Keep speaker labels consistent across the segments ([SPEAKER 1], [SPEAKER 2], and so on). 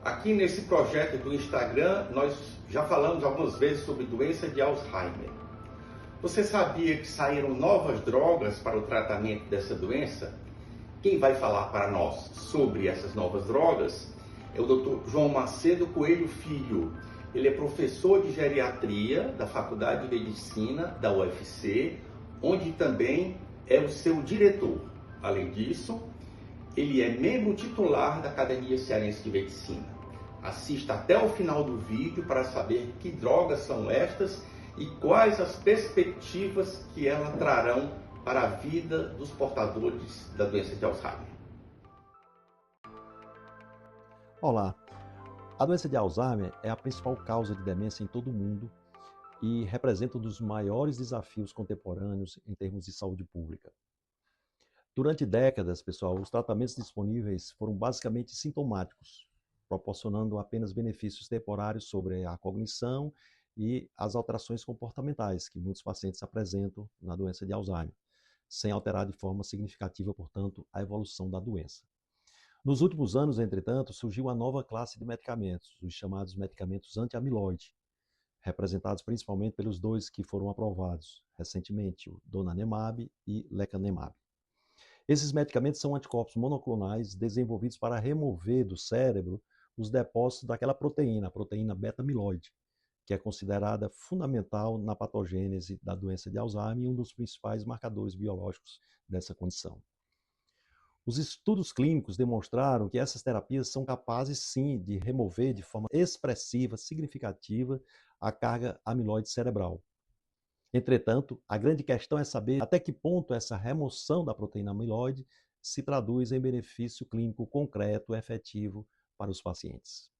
[SPEAKER 1] Aqui nesse projeto do Instagram, nós já falamos algumas vezes sobre doença de Alzheimer. Você sabia que saíram novas drogas para o tratamento dessa doença? Quem vai falar para nós sobre essas novas drogas é o Dr. João Macedo Coelho Filho. Ele é professor de geriatria da Faculdade de Medicina da UFC, onde também é o seu diretor. Além disso, ele é membro titular da Academia Cearense de Medicina. Assista até o final do vídeo para saber que drogas são estas e quais as perspectivas que elas trarão para a vida dos portadores da doença de Alzheimer.
[SPEAKER 2] Olá, a doença de Alzheimer é a principal causa de demência em todo o mundo e representa um dos maiores desafios contemporâneos em termos de saúde pública. Durante décadas, pessoal, os tratamentos disponíveis foram basicamente sintomáticos, proporcionando apenas benefícios temporários sobre a cognição e as alterações comportamentais que muitos pacientes apresentam na doença de Alzheimer, sem alterar de forma significativa, portanto, a evolução da doença. Nos últimos anos, entretanto, surgiu a nova classe de medicamentos, os chamados medicamentos anti-amiloide, representados principalmente pelos dois que foram aprovados recentemente, o donanemab e lecanemab. Esses medicamentos são anticorpos monoclonais desenvolvidos para remover do cérebro os depósitos daquela proteína, a proteína beta-amiloide, que é considerada fundamental na patogênese da doença de Alzheimer e um dos principais marcadores biológicos dessa condição. Os estudos clínicos demonstraram que essas terapias são capazes, sim, de remover de forma expressiva, significativa, a carga amiloide cerebral. Entretanto, a grande questão é saber até que ponto essa remoção da proteína amiloide se traduz em benefício clínico concreto, efetivo para os pacientes.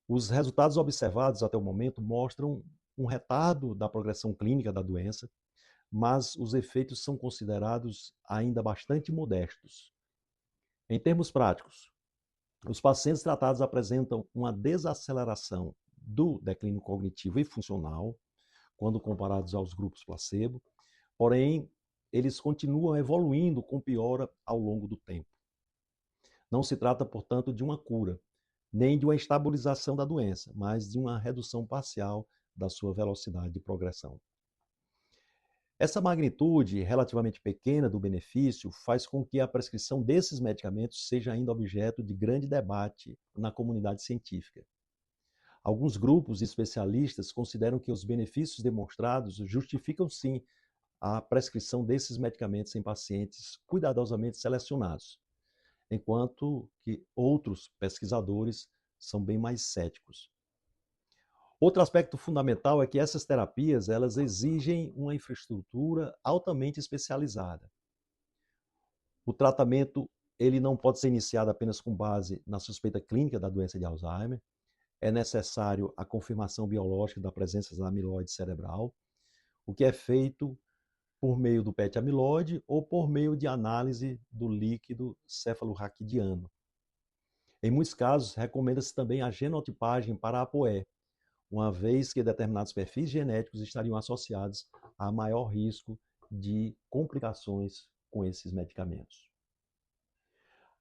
[SPEAKER 2] Os resultados observados até o momento mostram um retardo da progressão clínica da doença, mas os efeitos são considerados ainda bastante modestos. Em termos práticos, os pacientes tratados apresentam uma desaceleração do declínio cognitivo e funcional, quando comparados aos grupos placebo, porém, eles continuam evoluindo com piora ao longo do tempo. Não se trata, portanto, de uma cura, nem de uma estabilização da doença, mas de uma redução parcial da sua velocidade de progressão. Essa magnitude relativamente pequena do benefício faz com que a prescrição desses medicamentos seja ainda objeto de grande debate na comunidade científica. Alguns grupos de especialistas consideram que os benefícios demonstrados justificam sim a prescrição desses medicamentos em pacientes cuidadosamente selecionados, enquanto que outros pesquisadores são bem mais céticos. Outro aspecto fundamental é que essas terapias elas exigem uma infraestrutura altamente especializada. O tratamento ele não pode ser iniciado apenas com base na suspeita clínica da doença de Alzheimer. É necessário a confirmação biológica da presença da amiloide cerebral, o que é feito por meio do PET amiloide ou por meio de análise do líquido cefalorraquidiano. Em muitos casos, recomenda-se também a genotipagem para a ApoE, uma vez que determinados perfis genéticos estariam associados a maior risco de complicações com esses medicamentos.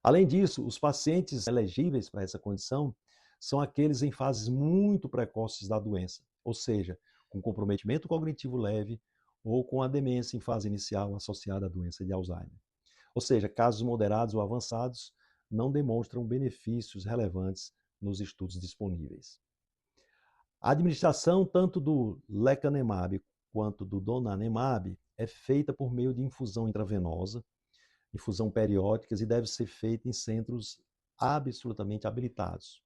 [SPEAKER 2] Além disso, os pacientes elegíveis para essa condição são aqueles em fases muito precoces da doença, ou seja, com comprometimento cognitivo leve ou com a demência em fase inicial associada à doença de Alzheimer. Ou seja, casos moderados ou avançados não demonstram benefícios relevantes nos estudos disponíveis. A administração tanto do lecanemab quanto do donanemab é feita por meio de infusão intravenosa, infusão periódicas e deve ser feita em centros absolutamente habilitados.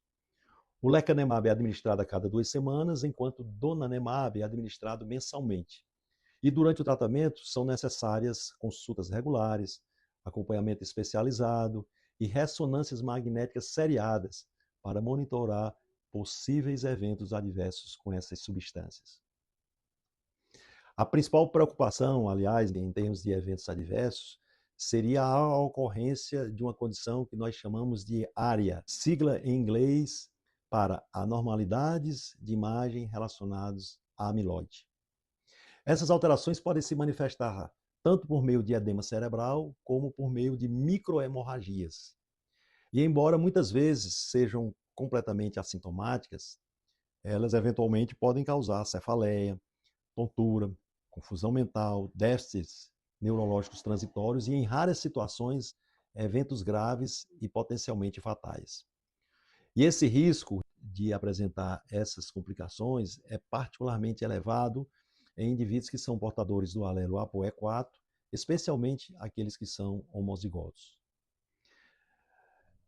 [SPEAKER 2] O lecanemab é administrado a cada 2 semanas, enquanto o donanemab é administrado mensalmente. E durante o tratamento são necessárias consultas regulares, acompanhamento especializado e ressonâncias magnéticas seriadas para monitorar possíveis eventos adversos com essas substâncias. A principal preocupação, aliás, em termos de eventos adversos, seria a ocorrência de uma condição que nós chamamos de ARIA, sigla em inglês para anormalidades de imagem relacionadas à amiloide. Essas alterações podem se manifestar tanto por meio de edema cerebral, como por meio de microhemorragias. E embora muitas vezes sejam completamente assintomáticas, elas eventualmente podem causar cefaleia, tontura, confusão mental, déficits neurológicos transitórios e, em raras situações, eventos graves e potencialmente fatais. E esse risco de apresentar essas complicações é particularmente elevado em indivíduos que são portadores do alelo ApoE4, especialmente aqueles que são homozigotos.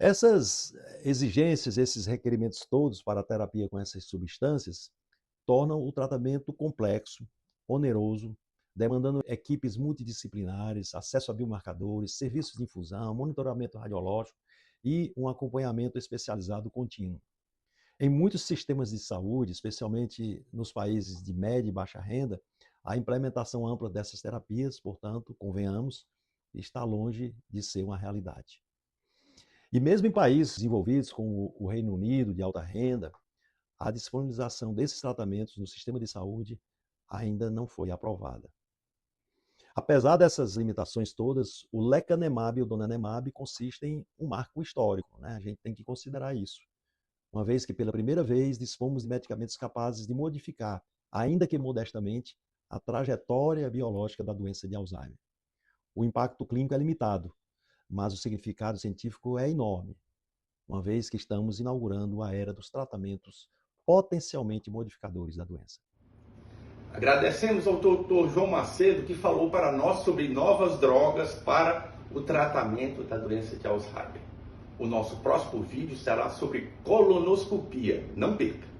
[SPEAKER 2] Essas exigências, esses requerimentos todos para a terapia com essas substâncias tornam o tratamento complexo, oneroso, demandando equipes multidisciplinares, acesso a biomarcadores, serviços de infusão, monitoramento radiológico e um acompanhamento especializado contínuo. Em muitos sistemas de saúde, especialmente nos países de média e baixa renda, a implementação ampla dessas terapias, portanto, convenhamos, está longe de ser uma realidade. E mesmo em países desenvolvidos como o Reino Unido, de alta renda, a disponibilização desses tratamentos no sistema de saúde ainda não foi aprovada. Apesar dessas limitações todas, o lecanemab e o donanemab consistem em um marco histórico, né? A gente tem que considerar isso, uma vez que pela primeira vez dispomos de medicamentos capazes de modificar, ainda que modestamente, a trajetória biológica da doença de Alzheimer. O impacto clínico é limitado, mas o significado científico é enorme, uma vez que estamos inaugurando a era dos tratamentos potencialmente modificadores da doença.
[SPEAKER 1] Agradecemos ao Dr. João Macedo, que falou para nós sobre novas drogas para o tratamento da doença de Alzheimer. O nosso próximo vídeo será sobre colonoscopia. Não perca!